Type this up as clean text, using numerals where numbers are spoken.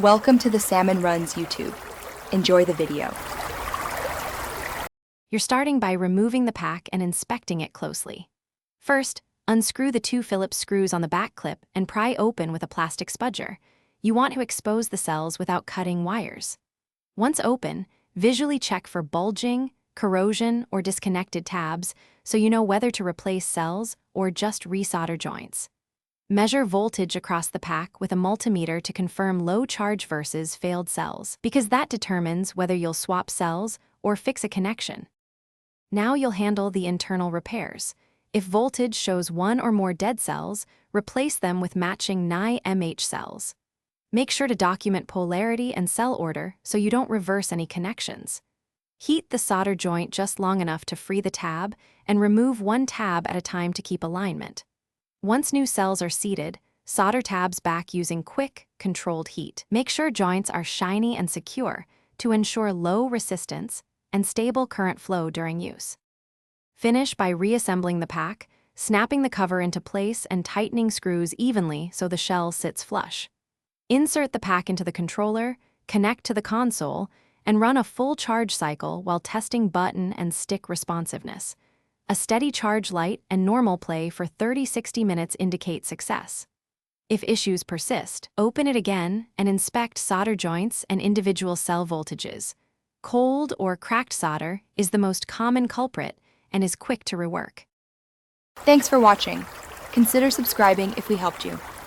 Welcome to the Salmon Runs YouTube. Enjoy the video. You're starting by removing the pack and inspecting it closely. First, unscrew the 2 Phillips screws on the back clip and pry open with a plastic spudger. You want to expose the cells without cutting wires. Once open, visually check for bulging, corrosion, or disconnected tabs so you know whether to replace cells or just resolder joints. Measure voltage across the pack with a multimeter to confirm low charge versus failed cells, because that determines whether you'll swap cells or fix a connection. Now you'll handle the internal repairs. If voltage shows 1 or more dead cells, replace them with matching Ni-MH cells. Make sure to document polarity and cell order so you don't reverse any connections. Heat the solder joint just long enough to free the tab and remove 1 tab at a time to keep alignment. Once new cells are seated, solder tabs back using quick, controlled heat. Make sure joints are shiny and secure to ensure low resistance and stable current flow during use. Finish by reassembling the pack, snapping the cover into place and tightening screws evenly so the shell sits flush. Insert the pack into the controller, connect to the console, and run a full charge cycle while testing button and stick responsiveness. A steady charge light and normal play for 30-60 minutes indicate success. If issues persist, open it again and inspect solder joints and individual cell voltages. Cold or cracked solder is the most common culprit and is quick to rework. Thanks for watching. Consider subscribing if we helped you.